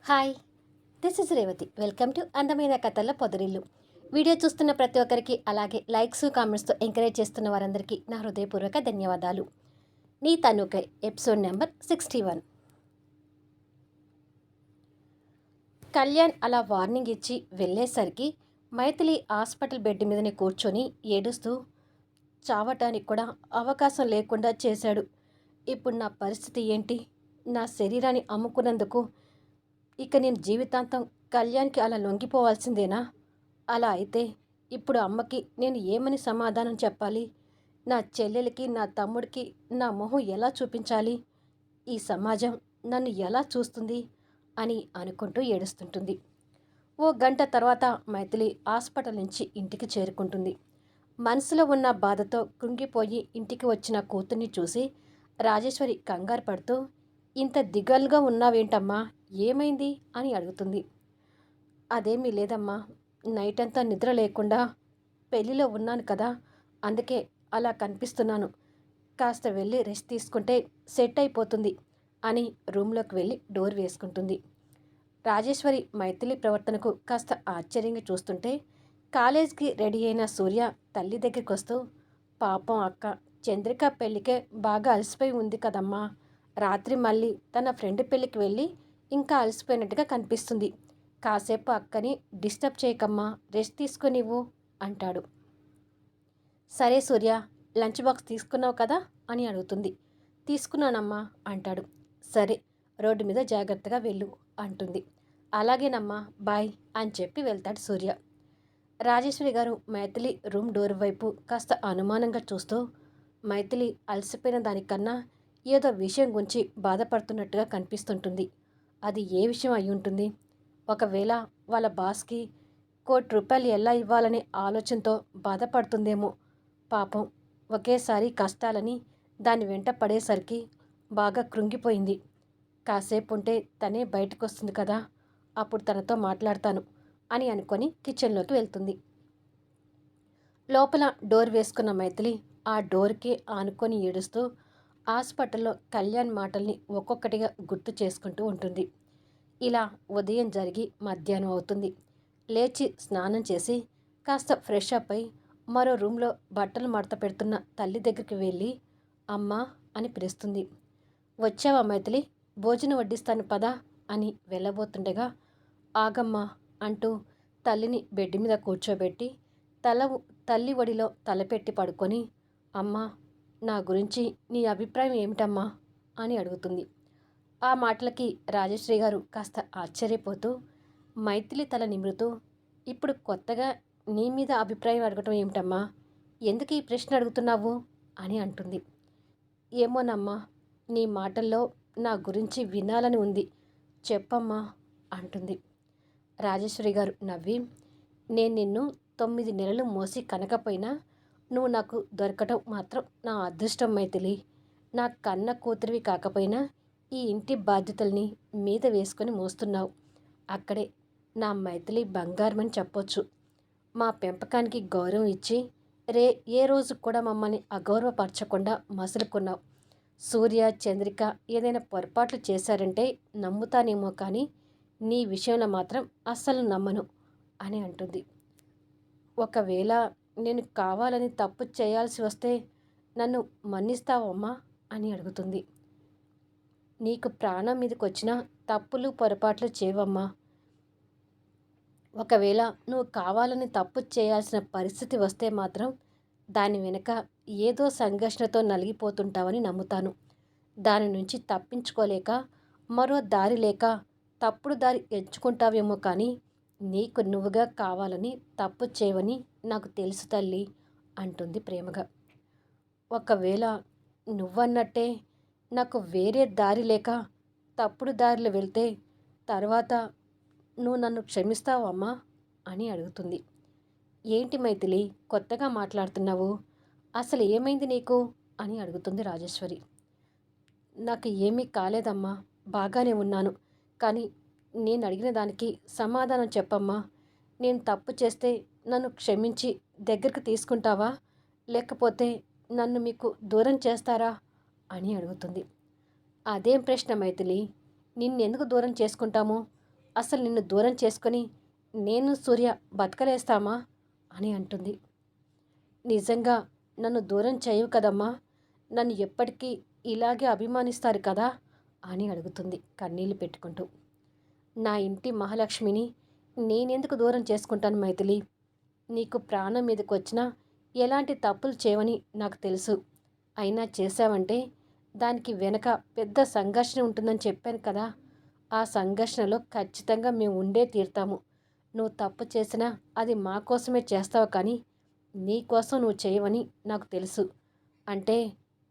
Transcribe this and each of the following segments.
Hi, this is Revathi. Welcome to అందమైన కథల పొదరిల్లు. Video చూస్తున్న ప్రతి ఒక్కరికి, అలాగే లైక్స్ కామెంట్స్తో ఎంకరేజ్ చేస్తున్న వారందరికీ నా హృదయపూర్వక ధన్యవాదాలు. నీ తనుకై ఎపిసోడ్ నెంబర్ 61. కళ్యాణ్ అలా వార్నింగ్ ఇచ్చి వెళ్ళేసరికి మైథిలి హాస్పిటల్ బెడ్ మీదనే కూర్చొని ఏడుస్తూ చావటానికి కూడా అవకాశం లేకుండా చేశాడు. ఇప్పుడు నా పరిస్థితి ఏంటి? నా శరీరాన్ని అమ్ముకున్నందుకు ఇక నేను జీవితాంతం కళ్యాణ్కి అలా లొంగిపోవాల్సిందేనా? అలా అయితే ఇప్పుడు అమ్మకి నేను ఏమని సమాధానం చెప్పాలి? నా చెల్లెలకి, నా తమ్ముడికి నా మొహం ఎలా చూపించాలి? ఈ సమాజం నన్ను ఎలా చూస్తుంది అని అనుకుంటూ ఏడుస్తుంటుంది. ఓ గంట తర్వాత మైథిలి హాస్పిటల్ నుంచి ఇంటికి చేరుకుంటుంది. మనసులో ఉన్న బాధతో కృంగిపోయి ఇంటికి వచ్చిన కూతుర్ని చూసి రాజేశ్వరి కంగారు పడుతూ, ఇంత దిగాలుగా ఉన్నావేంటమ్మా, ఏమైంది అని అడుగుతుంది. అదేమీ లేదమ్మా, నైట్ అంతా నిద్ర లేకుండా పెళ్ళిలో ఉన్నాను కదా, అందుకే అలా కనిపిస్తున్నాను. కాస్త వెళ్ళి రెస్ట్ తీసుకుంటే సెట్ అయిపోతుంది అని రూమ్లోకి వెళ్ళి డోర్ వేసుకుంటుంది. రాజేశ్వరి మైథిలి ప్రవర్తనకు కాస్త ఆశ్చర్యంగా చూస్తుంటే, కాలేజ్కి రెడీ అయిన సూర్య తల్లి దగ్గరికి వస్తూ, పాపం అక్క చంద్రిక పెళ్ళికే బాగా అలసిపోయి ఉంది కదమ్మా, రాత్రి మళ్ళీ తన ఫ్రెండ్ పెళ్ళికి వెళ్ళి ఇంకా అలసిపోయినట్టుగా కనిపిస్తుంది. కాసేపు అక్కని డిస్టర్బ్ చేయకమ్మా, రెస్ట్ తీసుకునివ్వు అంటాడు. సరే సూర్య, లంచ్ బాక్స్ తీసుకున్నావు కదా అని అడుగుతుంది. తీసుకున్నానమ్మా అంటాడు. సరే, రోడ్డు మీద జాగ్రత్తగా వెళ్ళు అంటుంది. అలాగేనమ్మా, బాయ్ అని చెప్పి వెళ్తాడు సూర్య. రాజేశ్వరి గారు మైథిలి రూమ్ డోర్ వైపు కాస్త అనుమానంగా చూస్తూ, మైథిలి అలసిపోయిన దానికన్నా ఏదో విషయం గురించి బాధపడుతున్నట్టుగా కనిపిస్తుంటుంది. అది ఏ విషయం అయి ఉంటుంది? ఒకవేళ వాళ్ళ బాస్కి ₹1,00,00,000 ఎలా ఇవ్వాలనే ఆలోచనతో బాధపడుతుందేమో. పాపం ఒకేసారి కష్టాలని దాని వెంట పడేసరికి బాగా కృంగిపోయింది. కాసేపు ఉంటే తనే బయటకు వస్తుంది కదా, అప్పుడు తనతో మాట్లాడతాను అని అనుకొని కిచెన్లోకి వెళ్తుంది. లోపల డోర్ వేసుకున్న మైథిలి ఆ డోర్కి ఆనుకొని ఏడుస్తూ హాస్పిటల్లో కళ్యాణ్ మాటల్ని ఒక్కొక్కటిగా గుర్తు చేసుకుంటూ ఉంటుంది. ఇలా ఉదయం జరిగి మధ్యాహ్నం అవుతుంది. లేచి స్నానం చేసి కాస్త ఫ్రెష్ అప్ అయి మరో రూమ్లో బట్టలు మడత పెడుతున్న తల్లి దగ్గరికి వెళ్ళి, అమ్మా అని పిలుస్తుంది. వచ్చావా మైథిలి, భోజనం వడ్డిస్తాను పదా అని వెళ్ళబోతుండగా, ఆగమ్మా అంటూ తల్లిని బెడ్ మీద కూర్చోబెట్టి తల్లి ఒడిలో తలపెట్టి పడుకొని, అమ్మా నా గురించి నీ అభిప్రాయం ఏమిటమ్మా అని అడుగుతుంది. ఆ మాటలకి రాజశ్రీ గారు కాస్త ఆశ్చర్యపోతూ మైథిలి తల నిమురుతూ, ఇప్పుడు కొత్తగా నీ మీద అభిప్రాయం అడగటం ఏమిటమ్మా, ఎందుకు ఈ ప్రశ్న అడుగుతున్నావు అని అంటుంది. ఏమోనమ్మా, నీ మాటల్లో నా గురించి వినాలని ఉంది, చెప్పమ్మా అంటుంది. రాజేశ్వరి గారు నవ్వి, నేను నిన్ను 9 నెలలు మోసి కనకపోయినా నువ్వు నాకు దొరకటం మాత్రం నా అదృష్టం మైథిలి. నా కన్న కూతురివి కాకపోయినా ఈ ఇంటి బాధ్యతల్ని మీద వేసుకొని మోస్తున్నావు. అక్కడే నా మైథిలి బంగారమని చెప్పొచ్చు. మా పెంపకానికి గౌరవం ఇచ్చి ఏ రోజు కూడా మమ్మల్ని అగౌరవపరచకుండా మసులుకున్నావు. సూర్య, చంద్రిక ఏదైనా పొరపాట్లు చేశారంటే నమ్ముతానేమో, కానీ నీ విషయంలో మాత్రం అస్సలు నమ్మను అని అంటుంది. ఒకవేళ నేను కావాలని తప్పు చేయాల్సి వస్తే నన్ను మన్నిస్తావమ్మా అని అడుగుతుంది. నీకు ప్రాణం మీదకి వచ్చిన తప్పులు పొరపాట్లు చేయవమ్మా. ఒకవేళ నువ్వు కావాలని తప్పు చేయాల్సిన పరిస్థితి వస్తే మాత్రం దాని వెనుక ఏదో సంఘర్షణతో నలిగిపోతుంటావని నమ్ముతాను. దాని నుంచి తప్పించుకోలేక మరో దారి లేక తప్పుడు దారి ఎంచుకుంటావేమో, కానీ నీకు నువ్వుగా కావాలని తప్పు చేయవని నాకు తెలుసు తల్లి అంటుంది ప్రేమగా. ఒకవేళ నువ్వన్నట్టే నాకు వేరే దారి లేక తప్పుడు దారిలో వెళ్తే తర్వాత నువ్వు నన్ను క్షమిస్తావమ్మా అని అడుగుతుంది. ఏంటి మైథిలి, కొత్తగా మాట్లాడుతున్నావు, అసలు ఏమైంది నీకు అని అడుగుతుంది రాజేశ్వరి. నాకు ఏమీ కాలేదమ్మా, బాగానే ఉన్నాను, కానీ నేను అడిగిన దానికి సమాధానం చెప్పమ్మా. నేను తప్పు చేస్తే నన్ను క్షమించి దగ్గరికి తీసుకుంటావా, లేకపోతే నన్ను మీకు దూరం చేస్తారా అని అడుగుతుంది. అదేం ప్రశ్న మైథిలి, నిన్నెందుకు దూరం చేసుకుంటాము, అసలు నిన్ను దూరం చేసుకొని నేను సూర్య బతకలేస్తామా అని అంటుంది. నిజంగా నన్ను దూరం చేయవు కదమ్మా, నన్ను ఎప్పటికీ ఇలాగే అభిమానిస్తారు కదా అని అడుగుతుంది కన్నీళ్లు పెట్టుకుంటూ. నా ఇంటి మహాలక్ష్మిని నేనెందుకు దూరం చేసుకుంటాను మైథిలి? నీకు ప్రాణం మీదకి వచ్చినా ఎలాంటి తప్పులు చేయవని నాకు తెలుసు. అయినా చేశావంటే దానికి వెనక పెద్ద సంఘర్షణ ఉంటుందని చెప్పాను కదా. ఆ సంఘర్షణలో ఖచ్చితంగా మేము ఉండే తీరుతాము. నువ్వు తప్పు చేసినా అది మా కోసమే చేస్తావు కానీ నీ కోసం నువ్వు చేయవని నాకు తెలుసు. అంటే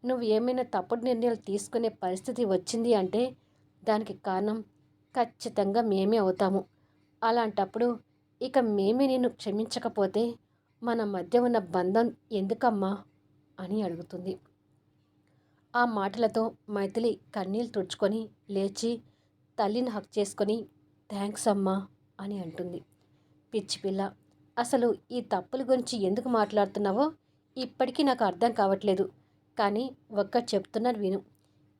నువ్వు ఏమైనా తప్పుడు నిర్ణయాలు తీసుకునే పరిస్థితి వచ్చింది అంటే దానికి కారణం ఖచ్చితంగా మేమే అవుతాము. అలాంటప్పుడు ఇక మేమే నిన్ను క్షమించకపోతే మన మధ్య ఉన్న బంధం ఎందుకమ్మా అని అడుగుతుంది. ఆ మాటలతో మైథిలి కన్నీళ్ళు తుడుచుకొని లేచి తల్లిని హక్ చేసుకొని థ్యాంక్స్ అమ్మా అని అంటుంది. పిచ్చి పిల్ల, అసలు ఈ తప్పుల గురించి ఎందుకు మాట్లాడుతున్నావో ఇప్పటికీ నాకు అర్థం కావట్లేదు. కానీ ఒక్కటి చెప్తున్నాను విను.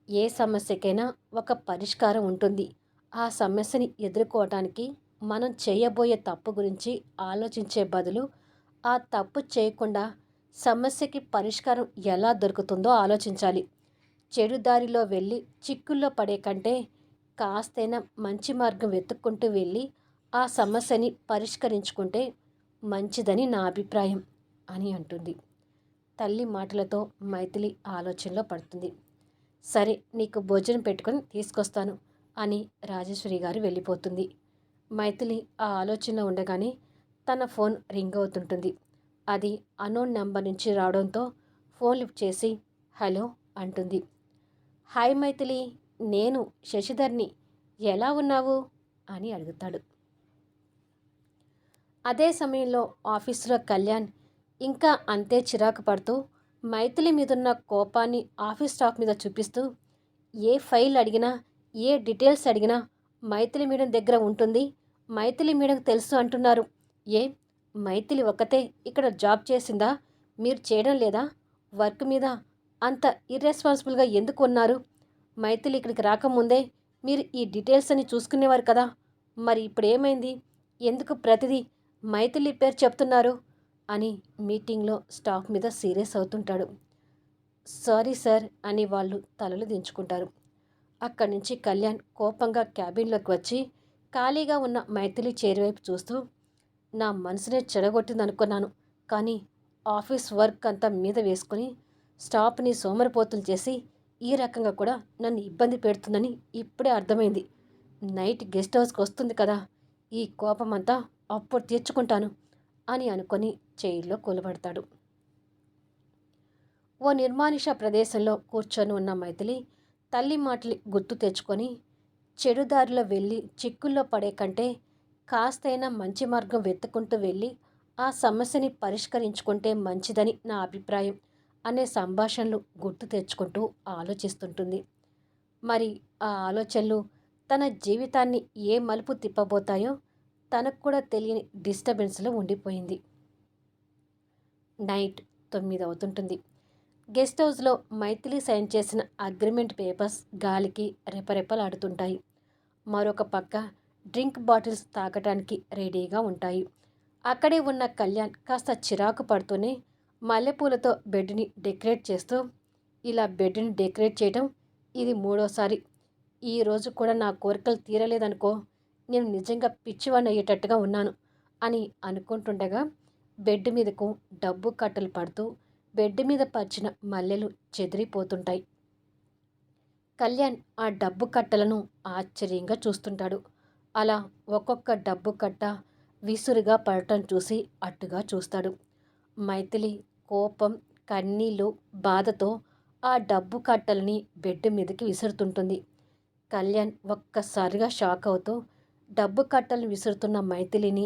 ఏ సమస్యకైనా ఒక పరిష్కారం ఉంటుంది. ఆ సమస్యని ఎదుర్కోవటానికి మనం చేయబోయే తప్పు గురించి ఆలోచించే బదులు ఆ తప్పు చేయకుండా సమస్యకి పరిష్కారం ఎలా దొరుకుతుందో ఆలోచించాలి. చెడు దారిలో వెళ్ళి చిక్కుల్లో పడే కంటే కాస్తైనా మంచి మార్గం వెతుక్కుంటూ వెళ్ళి ఆ సమస్యని పరిష్కరించుకుంటే మంచిదని నా అభిప్రాయం అని అంటుంది. తల్లి మాటలతో మైథిలి ఆలోచనలో పడుతుంది. సరే, నీకు భోజనం పెట్టుకొని తీసుకొస్తాను అని రాజేశ్వరి గారు వెళ్ళిపోతుంది. మైథిలి ఆ ఆలోచనలో ఉండగానే తన ఫోన్ రింగ్ అవుతుంటుంది. అది అన్నోన్ నెంబర్ నుంచి రావడంతో ఫోన్ లిఫ్ట్ చేసి హలో అంటుంది. హాయ్ మైథిలి, నేను శశిధర్ని, ఎలా ఉన్నావు అని అడుగుతాడు. అదే సమయంలో ఆఫీసులో కళ్యాణ్ ఇంకా అంతే చిరాకు పడుతూ మైథిలి మీదున్న కోపాన్ని ఆఫీస్ స్టాఫ్ మీద చూపిస్తూ, ఏ ఫైల్ అడిగినా ఏ డీటెయిల్స్ అడిగినా మైథిలి మేడం దగ్గర ఉంటుంది, మైథిలి మేడం తెలుసు అంటున్నారు. ఏ మైథిలి ఒక్కతే ఇక్కడ జాబ్ చేసిందా? మీరు చేయడం లేదా? వర్క్ మీద అంత ఇర్రెస్పాన్సిబుల్గా ఎందుకు ఉన్నారు? మైథిలి ఇక్కడికి రాకముందే మీరు ఈ డీటెయిల్స్ అని చూసుకునేవారు కదా. మరి ఇప్పుడు ఏమైంది? ఎందుకు ప్రతిదీ మైథిలి పేరు చెప్తున్నారు అని మీటింగ్లో స్టాఫ్ మీద సీరియస్ అవుతుంటాడు. సారీ సార్ అని వాళ్ళు తలలు దించుకుంటారు. అక్కడి నుంచి కళ్యాణ్ కోపంగా క్యాబిన్లోకి వచ్చి ఖాళీగా ఉన్న మైథిలి చైర్ వైపు చూస్తూ, నా మనసునే చెడగొట్టిందనుకున్నాను, కానీ ఆఫీస్ వర్క్ అంతా మీద వేసుకొని స్టాఫ్ని సోమరిపోతులు చేసి ఈ రకంగా కూడా నన్ను ఇబ్బంది పెడుతుందని ఇప్పుడే అర్థమైంది. నైట్ గెస్ట్ హౌస్కి వస్తుంది కదా, ఈ కోపమంతా అప్పుడు తీర్చుకుంటాను అని అనుకొని చైర్లో కూలబడతాడు. ఓ నిర్మానుష ప్రదేశంలో కూర్చొని ఉన్న మైథిలి తల్లి మాటలు గుర్తు తెచ్చుకొని, చెడుదారిలో వెళ్ళి చిక్కుల్లో పడే కంటే కాస్తైనా మంచి మార్గం వెతుక్కుంటూ వెళ్ళి ఆ సమస్యని పరిష్కరించుకుంటే మంచిదని నా అభిప్రాయం అనే సంభాషణలు గుర్తు తెచ్చుకుంటూ ఆలోచిస్తుంటుంది. మరి ఆ ఆలోచనలు తన జీవితాన్ని ఏ మలుపు తిప్పబోతాయో తనకు కూడా తెలియని డిస్టర్బెన్స్లో ఉండిపోయింది. నైట్ 9 అవుతుంటుంది. గెస్ట్ హౌస్లో మైథిలి సైన్ చేసిన అగ్రిమెంట్ పేపర్స్ గాలికి రెపరెపలాడుతుంటాయి. మరొక పక్క డ్రింక్ బాటిల్స్ తాగటానికి రెడీగా ఉంటాయి. అక్కడే ఉన్న కళ్యాణ్ కాస్త చిరాకు పడుతూనే మల్లెపూలతో బెడ్ని డెకరేట్ చేస్తూ, ఇలా బెడ్ని డెకరేట్ చేయడం ఇది 3వసారి. ఈరోజు కూడా నా కోరికలు తీరలేదనుకో, నేను నిజంగా పిచ్చివాణ్ణి అయ్యేటట్టుగా ఉన్నాను అని అనుకుంటుండగా బెడ్ మీదకు డబ్బు కట్టలు పడుతూ బెడ్ మీద పరిచిన మల్లెలు చెదిరిపోతుంటాయి. కళ్యాణ్ ఆ డబ్బు కట్టలను ఆశ్చర్యంగా చూస్తుంటాడు. అలా ఒక్కొక్క డబ్బు కట్ట విసురుగా పడటం చూసి అట్టుగా చూస్తాడు. మైథిలి కోపం, కన్నీళ్ళు, బాధతో ఆ డబ్బు కట్టలని బెడ్ మీదకి విసురుతుంటుంది. కళ్యాణ్ ఒక్కసారిగా షాక్ అవుతూ డబ్బు కట్టలను విసురుతున్న మైథిలిని,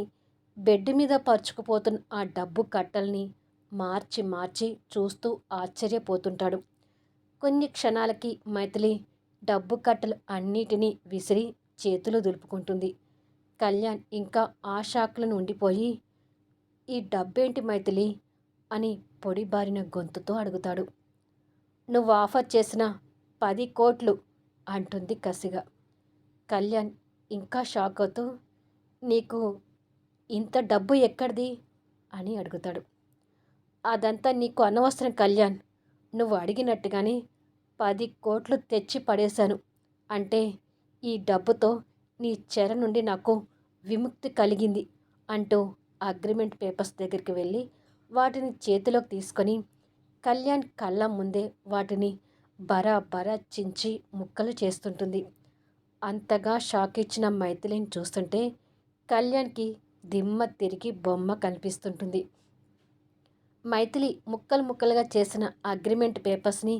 బెడ్ మీద పరుచుకుపోతున్న ఆ డబ్బు కట్టల్ని మార్చి మార్చి చూస్తూ ఆశ్చర్యపోతుంటాడు. కొన్ని క్షణాలకి మైథిలి డబ్బు కట్టలు అన్నిటినీ విసిరి చేతులు దులుపుకుంటుంది. కళ్యాణ్ ఇంకా ఆ షాక్లను ఉండిపోయి, ఈ డబ్బేంటి మైథిలి అని పొడిబారిన గొంతుతో అడుగుతాడు. నువ్వు ఆఫర్ చేసిన 10 కోట్లు అంటుంది కసిగా. కళ్యాణ్ ఇంకా షాక్ అవుతూ, "నీకు ఇంత డబ్బు ఎక్కడిది?" అని అడుగుతాడు. "అదంతా నీకు అనవసరం కళ్యాణ్. నువ్వు అడిగినట్టుగానే 10,00,00,000 తెచ్చి పడేశాను. అంటే ఈ డబ్బుతో నీ చెర నుండి నాకు విముక్తి కలిగింది" అంటూ అగ్రిమెంట్ పేపర్స్ దగ్గరికి వెళ్ళి వాటిని చేతిలోకి తీసుకొని కళ్యాణ్ కళ్ళ ముందే వాటిని బరాబరా చించి ముక్కలు చేస్తుంటుంది. అంతగా షాక్ ఇచ్చిన మైథిలిని చూస్తుంటే కళ్యాణ్కి దిమ్మ తిరిగి బొమ్మ కనిపిస్తుంటుంది. మైథిలి ముక్కలు ముక్కలుగా చేసిన అగ్రిమెంట్ పేపర్స్ని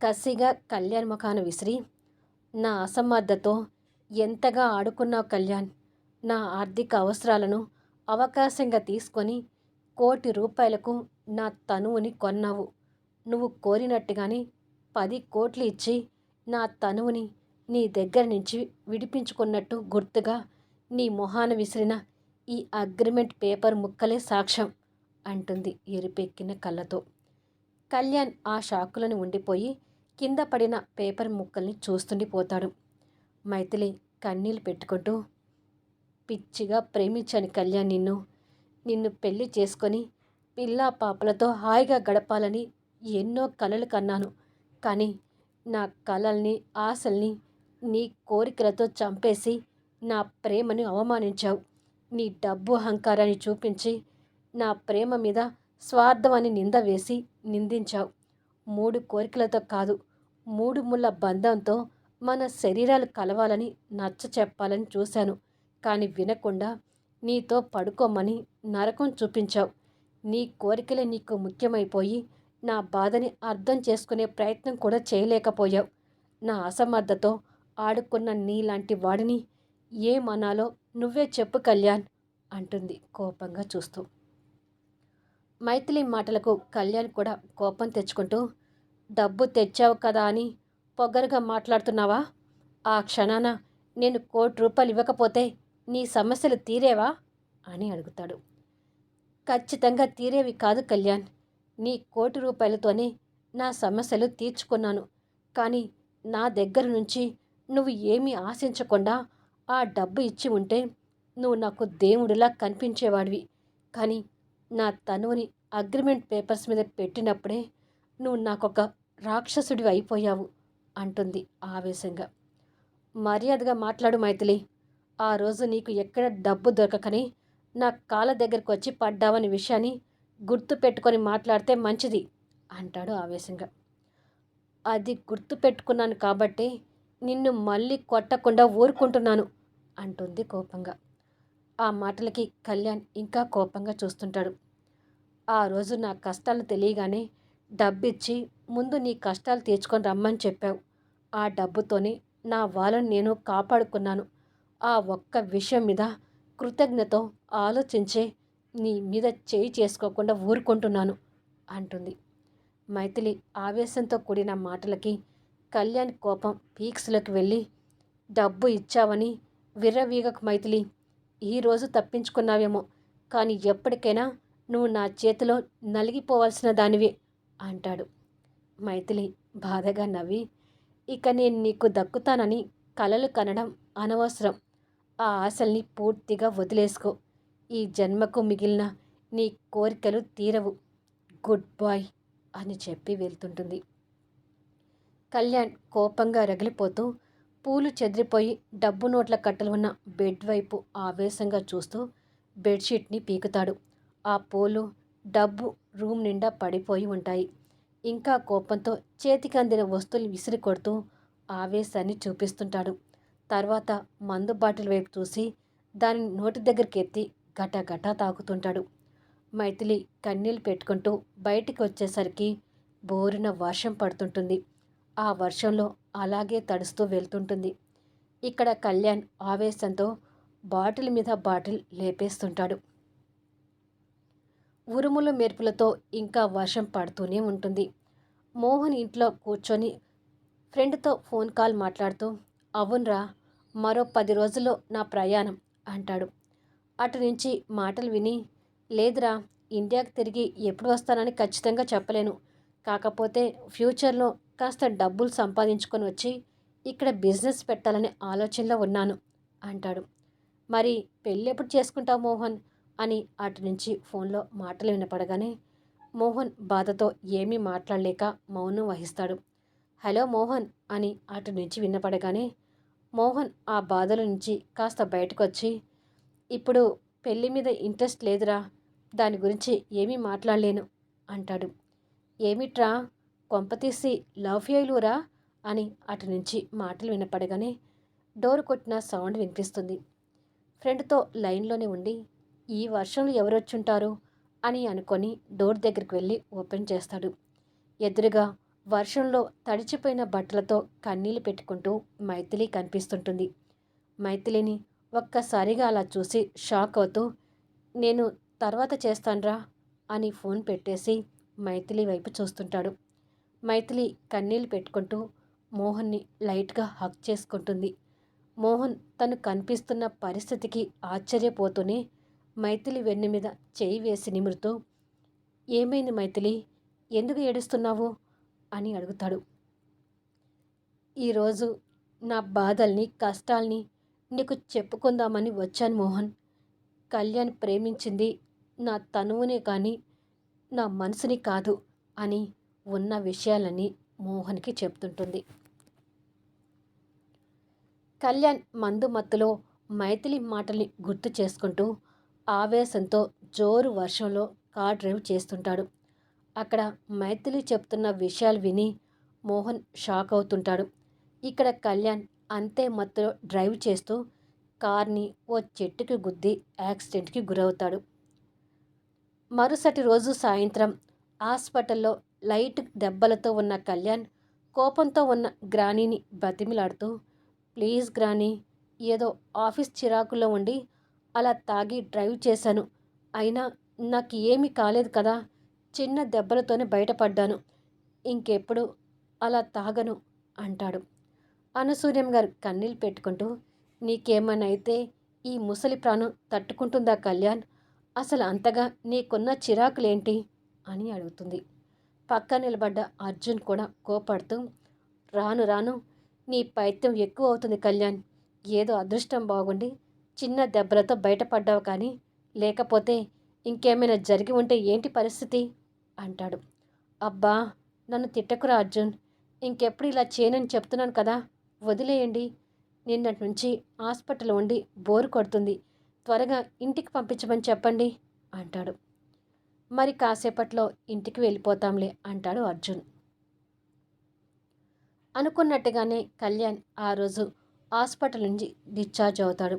కసిగా కళ్యాణ్ ముఖాన విసిరి, "నా అసమర్థతో ఎంతగా ఆడుకున్నావు కళ్యాణ్. నా ఆర్థిక అవసరాలను అవకాశంగా తీసుకొని ₹1,00,00,000కు నా తనువుని కొన్నావు. నువ్వు కోరినట్టుగానే 10,00,00,000 ఇచ్చి నా తనువుని నీ దగ్గర నుంచి విడిపించుకున్నట్టు గుర్తుగా నీ మొహాన విసిరిన ఈ అగ్రిమెంట్ పేపర్ ముక్కలే సాక్ష్యం" అంటుంది ఎరిపెక్కిన కళ్ళతో. కళ్యాణ్ ఆ షాకులను ఉండిపోయి కింద పడిన పేపర్ ముక్కల్ని చూస్తుండిపోతాడు. మైథిలి కన్నీళ్ళు పెట్టుకుంటూ, "పిచ్చిగా ప్రేమించాను కళ్యాణ్ నిన్ను పెళ్లి చేసుకొని పిల్లా పాపలతో హాయిగా గడపాలని ఎన్నో కలలు కన్నాను. కానీ నా కలల్ని, ఆశల్ని నీ కోరికలతో చంపేసి నా ప్రేమని అవమానించావు. నీ డబ్బు అహంకారాన్ని చూపించి నా ప్రేమ మీద స్వార్థం అని నింద వేసి నిందించావు. 3 కోరికలతో కాదు, 3 ముళ్ళ బంధంతో మన శరీరాలు కలవాలని నచ్చ చెప్పాలని చూశాను. కానీ వినకుండా నీతో పడుకోమని నరకం చూపించావు. నీ కోరికలే నీకు ముఖ్యమైపోయి నా బాధని అర్థం చేసుకునే ప్రయత్నం కూడా చేయలేకపోయావు. నా అసమర్థతో ఆడుకున్న నీలాంటి వాడిని ఏమనాలో నువ్వే చెప్పు కళ్యాణ్" అంటుంది కోపంగా చూస్తూ. మైథిలి మాటలకు కళ్యాణ్ కూడా కోపం తెచ్చుకుంటూ, "డబ్బు తెచ్చావు కదా అని పొగరుగా మాట్లాడుతున్నావా? ఆ క్షణాన నేను ₹1,00,00,000 ఇవ్వకపోతే నీ సమస్యలు తీరేవా?" అని అడుగుతాడు. "ఖచ్చితంగా తీరేవి కాదు కళ్యాణ్. నీ ₹1,00,00,000తోనే నా సమస్యలు తీర్చుకున్నాను. కానీ నా దగ్గర నుంచి నువ్వు ఏమీ ఆశించకుండా ఆ డబ్బు ఇచ్చి ఉంటే నువ్వు నాకు దేవుడిలా కనిపించేవాడివి. కానీ నా తనువుని అగ్రిమెంట్ పేపర్స్ మీద పెట్టినప్పుడే నువ్వు నాకొక రాక్షసుడివి అయిపోయావు" అంటుంది ఆవేశంగా. "మర్యాదగా మాట్లాడు మైథిలి. ఆ రోజు నీకు ఎక్కడ డబ్బు దొరకకని నా కాళ్ళ దగ్గరకు వచ్చి పడ్డావనే విషయాన్ని గుర్తు పెట్టుకొని మాట్లాడితే మంచిది" అంటాడు ఆవేశంగా. "అది గుర్తు పెట్టుకున్నాను కాబట్టే నిన్ను మళ్ళీ కొట్టకుండా ఊరుకుంటున్నాను" అంటుంది కోపంగా. ఆ మాటలకి కళ్యాణ్ ఇంకా కోపంగా చూస్తుంటాడు. "ఆ రోజు నా కష్టాలు తెలియగానే డబ్బిచ్చి ముందు నీ కష్టాలు తీర్చుకొని రమ్మని చెప్పావు. ఆ డబ్బుతోనే నా వాళ్ళని నేను కాపాడుకున్నాను. ఆ ఒక్క విషయం మీద కృతజ్ఞతో ఆలోచించే నీ మీద చేయి చేసుకోకుండా ఊరుకుంటున్నాను" అంటుంది. మైథిలి ఆవేశంతో కూడిన మాటలకి కళ్యాణ్ కోపం పీక్స్లోకి వెళ్ళి, "డబ్బు ఇచ్చావని విర్రవీగకు మైథిలి. ఈరోజు తప్పించుకున్నావేమో, కానీ ఎప్పటికైనా నువ్వు నా చేతిలో నలిగిపోవాల్సిన దానివే" అంటాడు. మైథిలి బాధగా నవ్వి, "ఇక నేను నీకు దక్కుతానని కలలు కనడం అనవసరం. ఆ ఆశల్ని పూర్తిగా వదిలేసుకో. ఈ జన్మకు మిగిలిన నీ కోరికలు తీరవు. గుడ్ బాయ్" అని చెప్పి వెళ్తుంటుంది. కళ్యాణ్ కోపంగా రగిలిపోతూ పూలు చెదిరిపోయి డబ్బు నోట్ల కట్టలు ఉన్న బెడ్ వైపు ఆవేశంగా చూస్తూ బెడ్షీట్ని పీకుతాడు. ఆ పూలు, డబ్బు రూమ్ నిండా పడిపోయి ఉంటాయి. ఇంకా కోపంతో చేతికి అందిన వస్తువులు విసిరి కొడుతూ ఆవేశాన్ని చూపిస్తుంటాడు. తర్వాత మందు బాటిల్ వైపు చూసి దానిని నోటి దగ్గరికి ఎత్తి గటగటా తాగుతుంటాడు. మైథిలి కన్నీళ్ళు పెట్టుకుంటూ బయటికి వచ్చేసరికి బోరున వర్షం పడుతుంటుంది. ఆ వర్షంలో అలాగే తడుస్తూ వెళ్తుంటుంది. ఇక్కడ కళ్యాణ్ ఆవేశంతో బాటిల్ మీద బాటిల్ లేపేస్తుంటాడు. ఉరుములు మెరుపులతో ఇంకా వర్షం పడుతూనే ఉంటుంది. మోహన్ ఇంట్లో కూర్చొని ఫ్రెండ్తో ఫోన్ కాల్ మాట్లాడుతూ, "అవునరా, మరో 10 రోజుల్లో నా ప్రయాణం" అంటాడు. అటు నుంచి మాటలు విని, "లేదురా, ఇండియాకి తిరిగి ఎప్పుడు వస్తానని ఖచ్చితంగా చెప్పలేను. కాకపోతే ఫ్యూచర్లో కాస్త డబ్బులు సంపాదించుకొని వచ్చి ఇక్కడ బిజినెస్ పెట్టాలనే ఆలోచనలో ఉన్నాను" అంటాడు. మరి పెళ్ళెప్పుడు చేసుకుంటావు మోహన్ అని అటు నుంచి ఫోన్లో మాటలు వినపడగానే మోహన్ బాధతో ఏమీ మాట్లాడలేక మౌనం వహిస్తాడు. హలో మోహన్ అని అటు నుంచి వినపడగానే మోహన్ ఆ బాధల నుంచి కాస్త బయటకొచ్చి ఇప్పుడు పెళ్ళి మీద ఇంట్రెస్ట్ లేదురా, దాని గురించి ఏమీ మాట్లాడలేను అంటాడు. ఏమిట్రా, కొంపతీసి లవ్ ఫెయిల్యూరా అని అటు నుంచి మాటలు వినపడగానే డోర్ కొట్టిన సౌండ్ వినిపిస్తుంది. ఫ్రెండ్తో లైన్లోనే ఉండి ఈ వర్షంలో ఎవరొచ్చుంటారు అని అనుకొని డోర్ దగ్గరికి వెళ్ళి ఓపెన్ చేస్తాడు. ఎదురుగా వర్షంలో తడిచిపోయిన బట్టలతో కన్నీళ్లు పెట్టుకుంటూ మైథిలి కనిపిస్తుంటుంది. మైథిలిని ఒక్కసారిగా అలా చూసి షాక్ అవుతూ నేను తర్వాత చేస్తాన్రా అని ఫోన్ పెట్టేసి మైథిలి వైపు చూస్తుంటాడు. మైథిలి కన్నీళ్లు పెట్టుకుంటూ మోహన్ని లైట్గా హక్ చేసుకుంటుంది. మోహన్ తను కనిపిస్తున్న పరిస్థితికి ఆశ్చర్యపోతూనే మైథిలి వెన్ను మీద చేయి వేసి నిమురుతూ ఏమైంది మైథిలి, ఎందుకు ఏడుస్తున్నావు అని అడుగుతాడు. ఈరోజు నా బాధల్ని కష్టాల్ని నీకు చెప్పుకుందామని వచ్చాను మోహన్. కళ్యాణ్ ప్రేమించింది నా తనువునే కానీ నా మనసుని కాదు అని ఉన్న విషయాలన్నీ మోహన్కి చెప్తుంటుంది. కళ్యాణ్ మందు మత్తులో మైథిలి మాటల్ని గుర్తు చేసుకుంటూ ఆవేశంతో జోరు వర్షంలో కార్ డ్రైవ్ చేస్తుంటాడు. అక్కడ మైథిలి చెప్తున్న విషయాలు విని మోహన్ షాక్ అవుతుంటాడు. ఇక్కడ కళ్యాణ్ అంతే మత్తులో డ్రైవ్ చేస్తూ కార్ని ఓ చెట్టుకి గుద్ది యాక్సిడెంట్కి గురవుతాడు. మరుసటి రోజు సాయంత్రం హాస్పిటల్లో లైట్ దెబ్బలతో ఉన్న కళ్యాణ్ కోపంతో ఉన్న గ్రానీని బతిమిలాడుతూ ప్లీజ్ గ్రానీ, ఏదో ఆఫీస్ చిరాకుల్లో ఉండి అలా తాగి డ్రైవ్ చేశాను, అయినా నాకు ఏమీ కాలేదు కదా, చిన్న దెబ్బలతోనే బయటపడ్డాను, ఇంకెప్పుడు అలా తాగను అంటాడు. అనసూయం గారు కన్నీళ్ళు పెట్టుకుంటూ నీకేమైనా అయితే ఈ ముసలి ప్రాణం తట్టుకుంటుందా కళ్యాణ్, అసలు అంతగా నీకున్న చిరాకులేంటి అని అడుగుతుంది. పక్క నిలబడ్డ అర్జున్ కూడా కోపడుతూ రాను రాను నీ పైత్యం ఎక్కువ అవుతుంది కళ్యాణ్, ఏదో అదృష్టం బాగుండి చిన్న దెబ్బలతో బయటపడ్డావు కానీ లేకపోతే ఇంకేమైనా జరిగి ఉంటే ఏంటి పరిస్థితి అంటాడు. అబ్బా, నన్ను తిట్టకురా అర్జున్, ఇంకెప్పుడు ఇలా చేయనని చెప్తున్నాను కదా, వదిలేయండి, నిన్నటి నుంచి హాస్పిటల్ ఉండి బోరు కొడుతుంది, త్వరగా ఇంటికి పంపించమని చెప్పండి అంటాడు. మరి కాసేపట్లో ఇంటికి వెళ్ళిపోతాంలే అంటాడు అర్జున్. అనుకున్నట్టుగానే కళ్యాణ్ ఆ రోజు హాస్పిటల్ నుంచి డిశ్చార్జ్ అవుతాడు.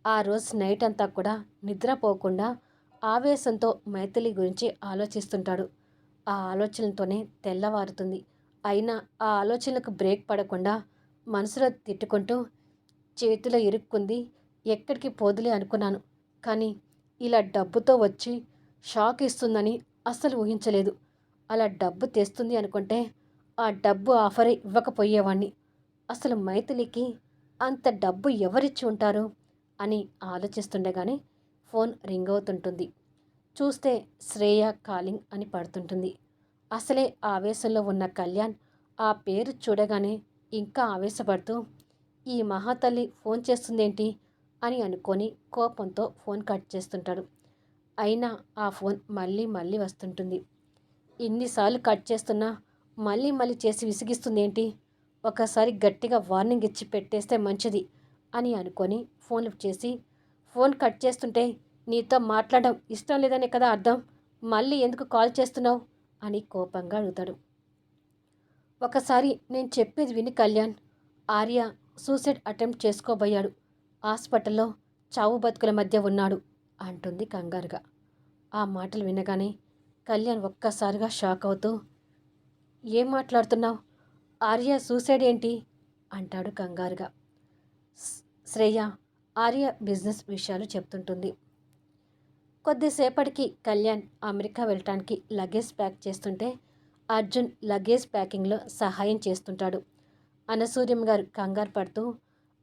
ఆ రోజు నైట్ అంతా కూడా నిద్రపోకుండా ఆవేశంతో మైథిలి గురించి ఆలోచిస్తుంటాడు. ఆ ఆలోచనలతోనే తెల్లవారుతుంది. అయినా ఆ ఆలోచనలకు బ్రేక్ పడకుండా మనసులో తిట్టుకుంటూ చేతిలో ఇరుక్కుంది, ఎక్కడికి పోదులే అనుకున్నాను, కానీ ఇలా డబ్బుతో వచ్చి షాక్ ఇస్తుందని అస్సలు ఊహించలేదు, అలా డబ్బు తెస్తుంది అనుకుంటే ఆ డబ్బు ఆఫరే ఇవ్వకపోయేవాణ్ణి, అసలు మైథిలికి అంత డబ్బు ఎవరిచ్చి ఉంటారు అని ఆలోచిస్తుండగానే ఫోన్ రింగ్ అవుతుంటుంది. చూస్తే శ్రేయ కాలింగ్ అని పడుతుంటుంది. అసలే ఆవేశంలో ఉన్న కళ్యాణ్ ఆ పేరు చూడగానే ఇంకా ఆవేశపడుతూ ఈ మహాతల్లి ఫోన్ చేస్తుందేంటి అని అనుకొని కోపంతో ఫోన్ కట్ చేస్తుంటాడు. అయినా ఆ ఫోన్ మళ్ళీ మళ్ళీ వస్తుంటుంది. ఇన్నిసార్లు కట్ చేస్తున్నా మళ్ళీ మళ్ళీ చేసి విసిగిస్తుందేంటి, ఒకసారి గట్టిగా వార్నింగ్ ఇచ్చి పెట్టేస్తే మంచిది అని అనుకొని ఫోన్ లిఫ్ట్ చేసి ఫోన్ కట్ చేస్తుంటే నీతో మాట్లాడడం ఇష్టం లేదనే కదా అర్థం, మళ్ళీ ఎందుకు కాల్ చేస్తున్నావు అని కోపంగా అడుగుతాడు. ఒకసారి నేను చెప్పేది విని కళ్యాణ్, ఆర్య సూసైడ్ అటెంప్ట్ చేసుకోబోయాడు, హాస్పిటల్లో చావు బతుకుల మధ్య ఉన్నాడు అంటుంది కంగారుగా. ఆ మాటలు వినగానే కళ్యాణ్ ఒక్కసారిగా షాక్ అవుతూ ఏం మాట్లాడుతున్నావు, ఆర్య సూసైడ్ ఏంటి అంటాడు కంగారుగా. శ్రేయ ఆర్య బిజినెస్ విషయాలు చెప్తుంటుంది. కొద్దిసేపటికి కళ్యాణ్ అమెరికా వెళ్ళటానికి లగేజ్ ప్యాక్ చేస్తుంటే అర్జున్ లగేజ్ ప్యాకింగ్లో సహాయం చేస్తుంటాడు. అనసూయం గారు కంగారు పడుతూ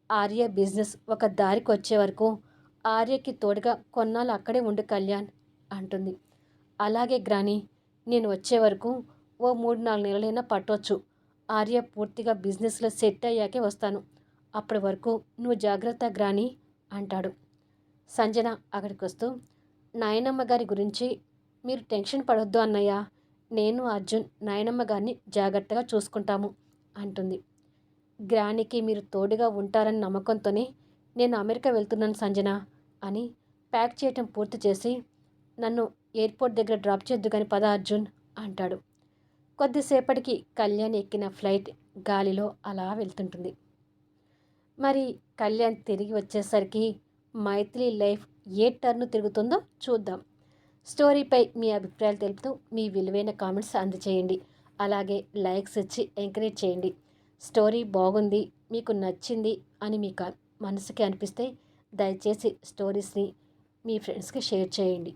ఆర్య బిజినెస్ ఒక దారికి వచ్చే వరకు ఆర్యకి తోడుగా కొన్నాళ్ళు అక్కడే ఉండు కళ్యాణ్ అంటుంది. అలాగే గ్రాని, నేను వచ్చే వరకు ఓ 3-4 నెలలైనా పట్టొచ్చు, ఆర్య పూర్తిగా బిజినెస్లో సెట్ అయ్యాకే వస్తాను, అప్పటి వరకు నువ్వు జాగ్రత్త గ్రాని అంటాడు. సంజన అక్కడికి వస్తూ, నాయనమ్మ గారి గురించి మీరు టెన్షన్ పడొద్దు అన్నయ్య. నేను అర్జున్ నాయనమ్మ గారిని జాగ్రత్తగా చూసుకుంటాము అంటుంది. గ్రానికి మీరు తోడుగా ఉంటారని నమ్మకంతోనే నేను అమెరికా వెళ్తున్నాను సంజన అని ప్యాక్ చేయటం పూర్తి చేసి, నన్ను ఎయిర్పోర్ట్ దగ్గర డ్రాప్ చేద్దు కానీ పద అర్జున్ అంటాడు. కొద్దిసేపటికి కళ్యాణ్ ఎక్కిన ఫ్లైట్ గాలిలో అలా వెళ్తుంటుంది. మరి కళ్యాణ్ తిరిగి వచ్చేసరికి మైథిలి లైఫ్ ఏ టర్న్ తిరుగుతుందో చూద్దాం. స్టోరీపై మీ అభిప్రాయాలు తెలుపుతూ మీ విలువైన కామెంట్స్ అందచేయండి. అలాగే లైక్స్ ఇచ్చి ఎంకరేజ్ చేయండి. స్టోరీ బాగుంది, మీకు నచ్చింది అని మీకు మనసుకి అనిపిస్తే దయచేసి స్టోరీస్ని మీ ఫ్రెండ్స్కి షేర్ చేయండి.